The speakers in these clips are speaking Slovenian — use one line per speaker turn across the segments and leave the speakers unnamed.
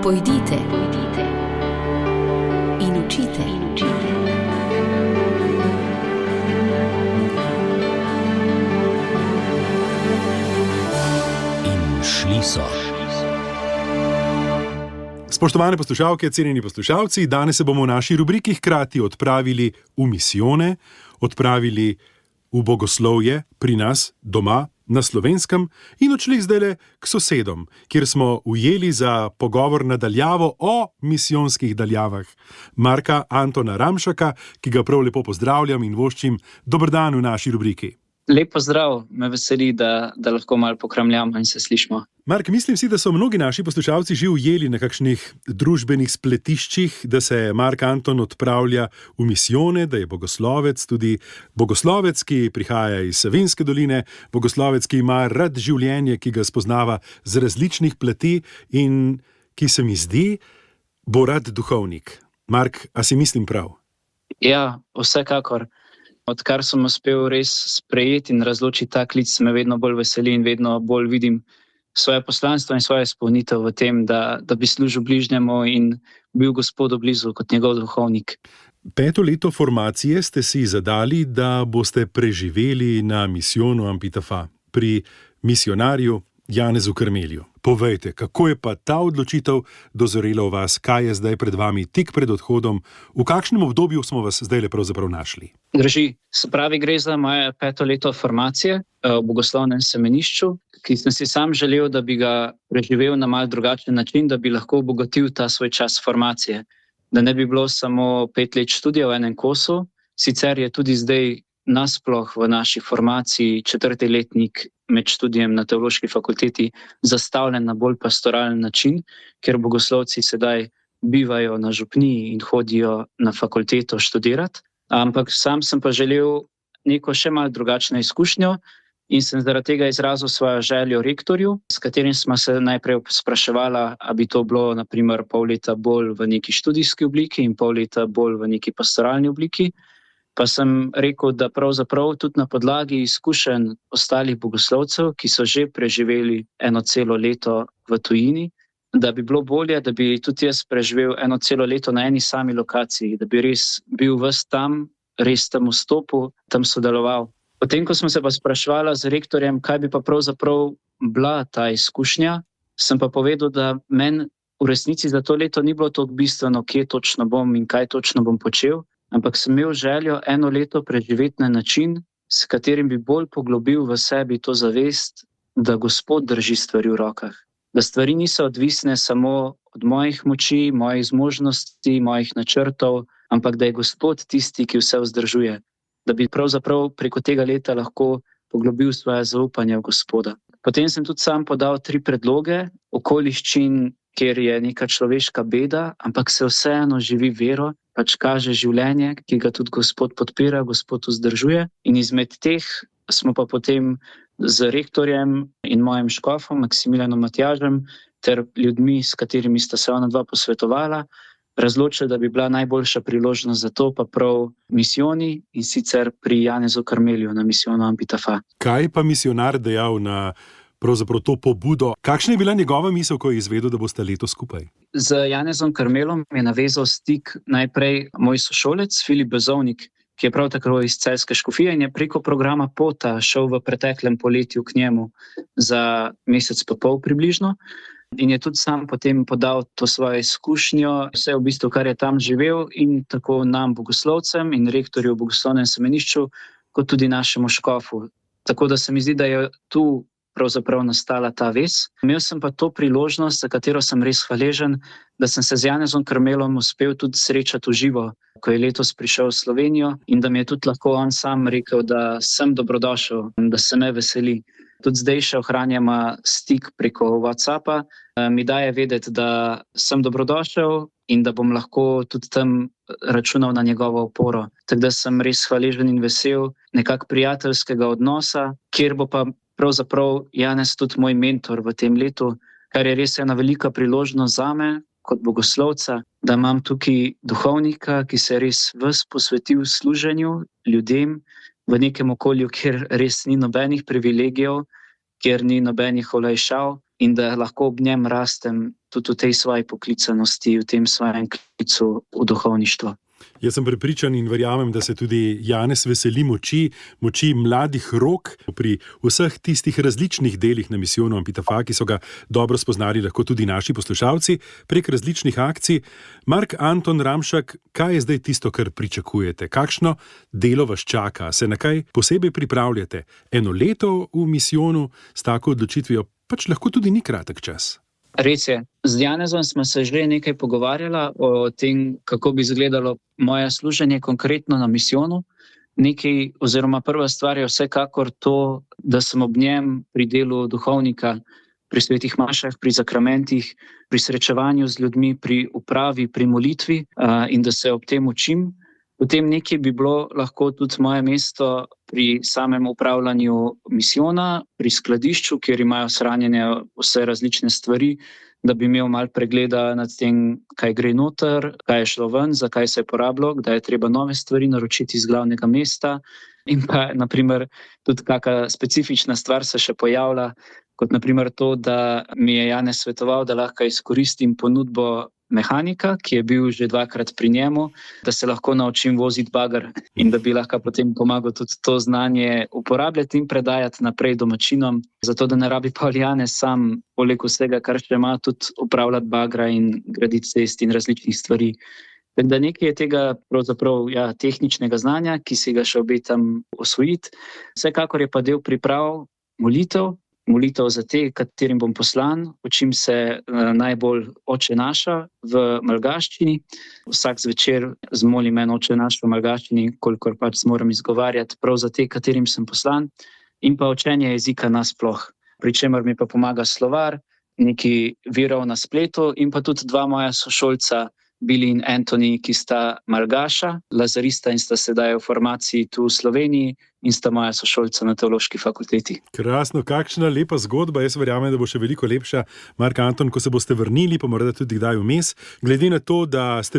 Pojdite in učite.
In šli so.
Spoštovane poslušalke, cenjeni poslušalci, danes se bomo v naši rubriki hkrati odpravili v misijone, odpravili v bogoslovje pri nas doma na Slovenskem in odšli zdajle k sosedom, kjer smo ujeli za pogovor nadaljavo o misijonskih daljavah Marka Antona Ramšaka, ki ga prav lepo pozdravljam in voščim dober dan v naši rubriki.
Lep pozdrav, me veseli, da lahko malo pokramljamo in se slišimo.
Mark, mislim si, da so mnogi naši poslušalci že ujeli na kakšnih družbenih spletiščih, da se Mark Anton odpravlja v misijone, da je bogoslovec, tudi bogoslovec, ki prihaja iz Savinjske doline, bogoslovec, ki ima rad življenje, ki ga spoznava z različnih plati in ki se mi zdi, bo rad duhovnik. Mark, a si mislim prav?
Ja, vsekakor. Odkar sem uspel res sprejeti in razločiti ta klic, me vedno bolj veseli in vedno bolj vidim svoje poslanstvo in svoje izpolnitev v tem, da bi služil bližnjemu in bil Gospodu blizu kot njegov duhovnik.
5. leto formacije ste si zadali, da boste preživeli na misijonu Ampitafa pri misionarju Janezu Karmelju. Povejte, kako je pa ta odločitev dozorela v vas, kaj je zdaj pred vami, tik pred odhodom, v kakšnem obdobju smo vas zdaj pravzaprav našli?
Drži, se pravi, gre za moje 5. leto formacije v bogoslovnem semenišču, ki sem si sam želel, da bi ga preživel na mal drugačen način, da bi lahko obogatil ta svoj čas formacije. Da ne bi bilo samo 5 let študija v enem kosu, sicer je tudi zdaj nasploh v naši formaciji 4. letnik med študijem na teološki fakulteti zastavljen na bolj pastoralen način, ker bogoslovci sedaj bivajo na župniji in hodijo na fakulteto študirati. Ampak sam sem pa želel neko še malo drugačno izkušnjo in sem zaradi tega izrazil svojo željo rektorju, s katerim smo se najprej spraševala, a bi to bilo na primer pol leta bolj v neki študijski obliki in pol leta bolj v neki pastoralni obliki. Pa sem rekel, da pravzaprav tudi na podlagi izkušenj ostalih bogoslovcev, ki so že preživeli 1 celo leto v tujini, da bi bilo bolje, da bi tudi jaz preživel 1 celo leto na eni sami lokaciji, da bi res bil ves tam, res tam vstopil, tam sodeloval. Potem, ko smo se pa spraševala z rektorjem, kaj bi pa pravzaprav bila ta izkušnja, sem pa povedal, da meni v resnici za to leto ni bilo toliko bistveno, kje točno bom in kaj točno bom počel, ampak sem imel željo 1 leto preživeti na način, s katerim bi bolj poglobil v sebi to zavest, da Gospod drži stvari v rokah. Da stvari niso odvisne samo od mojih moči, mojih zmožnosti, mojih načrtov, ampak da je Gospod tisti, ki vse vzdržuje. Da bi pravzaprav preko tega leta lahko poglobil svoje zaupanje v Gospoda. Potem sem tudi sam podal 3 predloge okoliščin, kjer je neka človeška beda, ampak se vseeno živi vero, pač kaže življenje, ki ga tudi Gospod podpira, Gospod vzdržuje. In izmed teh smo pa potem z rektorjem in mojim škofom, Maksimilijanom Matjažem, ter ljudmi, s katerimi sta se ona dva posvetovala, razločili, da bi bila najboljša priložnost za to pa prav misijoni in sicer pri Janezu Karmelju na misijonu Ampitafa.
Kaj pa misionar dejal na pravzaprav to pobudo? Kakšna je bila njegova misel, ko je izvedel, da boste letos skupaj?
Z Janezom Karmelom je navezal stik najprej moj sošolec Filip Bezovnik, ki je prav tako iz Celjske škofije in je preko programa Pota šel v preteklem poletju k njemu za mesec pa pol približno. In je tudi sam potem podal to svojo izkušnjo, vse v bistvu, kar je tam živel in tako nam bogoslovcem in rektorju v bogoslovnem semenišču, kot tudi našemu škofu. Tako da se mi zdi, da je tu pravzaprav nastala ta vez. Imel sem pa to priložnost, za katero sem res hvaležen, da sem se z Janezom Karmelom uspel tudi srečati v živo, ko je letos prišel v Slovenijo in da mi je tudi lahko on sam rekel, da sem dobrodošel in da se me veseli. Tudi zdaj še ohranjamo stik preko WhatsAppa, mi daje vedeti, da sem dobrodošel in da bom lahko tudi tam računal na njegovo oporo. Tako da sem res hvaležen in vesel nekako prijateljskega odnosa, kjer bo pa pravzaprav Janez tudi moj mentor v tem letu, kar je res ena velika priložnost zame kot bogoslovca, da imam tukaj duhovnika, ki se je res ves posvetil služenju ljudem, v nekem okolju, kjer res ni nobenih privilegijev, kjer ni nobenih olajšav in da lahko ob njem rastem tudi v tej svoji poklicanosti, v tem svojem klicu v duhovništvo.
Jaz sem prepričan in verjamem, da se tudi Janez veseli moči mladih rok pri vseh tistih različnih delih na misijonu Ampitafa, ki so ga dobro spoznali lahko tudi naši poslušalci prek različnih akcij. Mark Anton Ramšak, kaj je zdaj tisto, kar pričakujete? Kakšno delo vas čaka? Se na kaj posebej pripravljate? 1 leto v misijonu s tako odločitvijo pač lahko tudi ni kratek čas.
Res je. Z Janezom smo se že nekaj pogovarjala o tem, kako bi izgledalo moje služenje konkretno na misijonu. Prva stvar je vsekakor to, da sem ob njem pri delu duhovnika, pri svetih mašah, pri zakramentih, pri srečevanju z ljudmi, pri upravi, pri molitvi in da se ob tem učim. Potem nekaj bi bilo lahko tudi moje mesto pri samem upravljanju misijona, pri skladišču, kjer imajo shranjene vse različne stvari, da bi imel malo pregleda nad tem, kaj gre noter, kaj je šlo ven, zakaj se je porabilo, kdaj je treba nove stvari naročiti iz glavnega mesta. In pa, naprimer, tudi kakšna specifična stvar se še pojavlja, kot naprimer to, da mi je Janez svetoval, da lahko izkoristim ponudbo mehanika, ki je bil že 2-krat pri njemu, da se lahko naučim voziti bager in da bi lahko potem pomagal tudi to znanje uporabljati in predajati naprej domačinom, zato da ne rabi pa Janez sam, poleg vsega, kar še ima, tudi upravljati bagra in graditi cest in različnih stvari. Tako da nekaj je tega tehničnega znanja, ki si ga še obetam osvojiti. Vsekakor je pa del priprav molitev za te, katerim bom poslan. Učim se najbolj Oče naša v malgaščini. Vsak zvečer zmolim en Oče naš v malgaščini, kolikor pač moram izgovarjati, prav za te, katerim sem poslan. In pa učenje jezika nasploh, pri čemer mi pa pomaga slovar, nekaj virov na spletu in pa tudi 2 moja sošolca, Billy in Anthony, ki sta malgaša, lazarista in sta sedaj v formaciji tu v Sloveniji in sta moja sošolca na teološki fakulteti.
Krasno, kakšna lepa zgodba. Jaz verjamem, da bo še veliko lepša. Mark Anton, ko se boste vrnili, pa morda tudi kdaj vmes, glede na to, da ste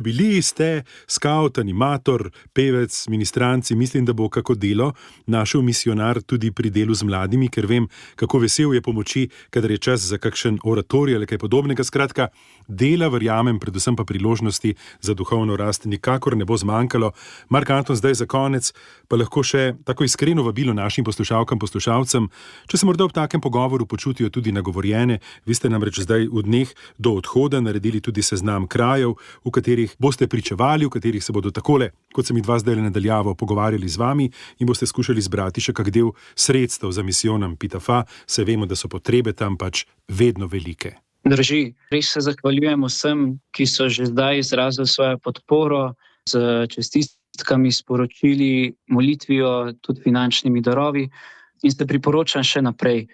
skaut, animator, pevec, ministranci, mislim, da bo kako delo našel misionar tudi pri delu z mladimi, ker vem, kako vesel je pomoči, kadar je čas za kakšen oratorij ali kaj podobnega. Skratka, dela, verjamem, predvsem pa priložnosti za duhovno rast nikakor ne bo zmanjkalo. Mark Anton, zdaj za konec pa lahko še tako iskreno vabilo našim poslušalkam, poslušalcem, če se morda ob takem pogovoru počutijo tudi nagovorjene. Vi ste namreč zdaj v dneh do odhoda naredili tudi seznam krajev, v katerih boste pričevali, v katerih se bodo takole, kot sem zdaj nadaljavo, pogovarjali z vami in boste skušali zbrati še kak del sredstev za misijon Ampitafa. Se vemo, da so potrebe tam pač vedno velike.
Drži, res se zahvaljujem vsem, ki so že zdaj izrazili svojo podporo z čestitkami, sporočili, molitvijo, tudi finančnimi darovi in se priporočam še naprej.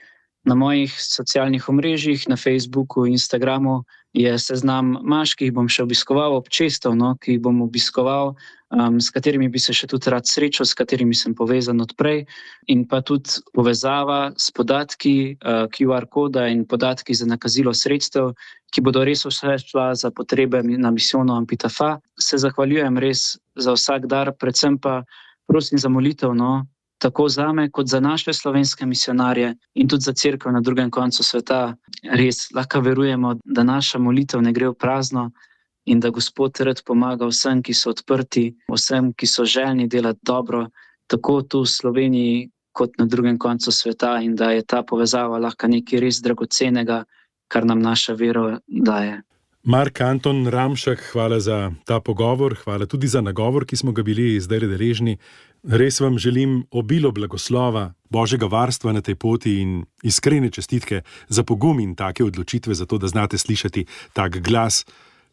Na mojih socialnih omrežjih, na Facebooku, Instagramu je seznam maš, ki jih bom še obiskoval, občestev, ki jih bom obiskoval, s katerimi bi se še tudi rad srečal, s katerimi sem povezan odprej in pa tudi povezava s podatki QR koda in podatki za nakazilo sredstev, ki bodo res vse šla za potrebe na misijonu Ampitafa. Se zahvaljujem res za vsak dar, predvsem pa prosim za molitev, tako zame, kot za naše slovenske misionarje in tudi za cerkev na drugem koncu sveta. Res lahko verujemo, da naša molitev ne gre v prazno in da Gospod rad pomaga vsem, ki so odprti, vsem, ki so željni delati dobro, tako tu v Sloveniji, kot na drugem koncu sveta in da je ta povezava lahko nekaj res dragocenega, kar nam naša vera daje.
Mark Anton Ramšak, hvala za ta pogovor, hvala tudi za nagovor, ki smo ga bili zdaj deležni. Res vam želim obilo blagoslova, Božjega varstva na tej poti in iskrene čestitke za pogum in take odločitve, za to, da znate slišati tak glas.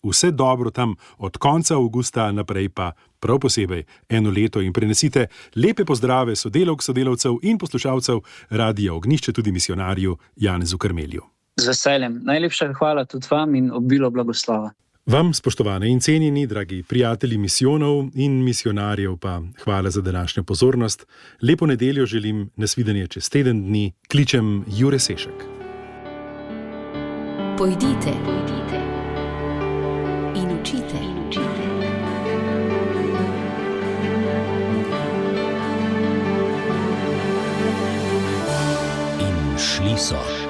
Vse dobro tam od konca avgusta naprej, pa prav posebej 1 leto in prenesite lepe pozdrave sodelavcev in poslušalcev Radia Ognjišče, tudi misionarju Janezu Karmelju.
Z veseljem. Najlepša hvala tudi vam in obilo blagoslova.
Vam, spoštovane in cenjeni, dragi prijatelji misijonov in misionarjev, pa hvala za današnjo pozornost. Lepo nedeljo želim, nasvidenje čez teden dni. Kličem Jure Sešek.
Pojdite in učite. In šli so.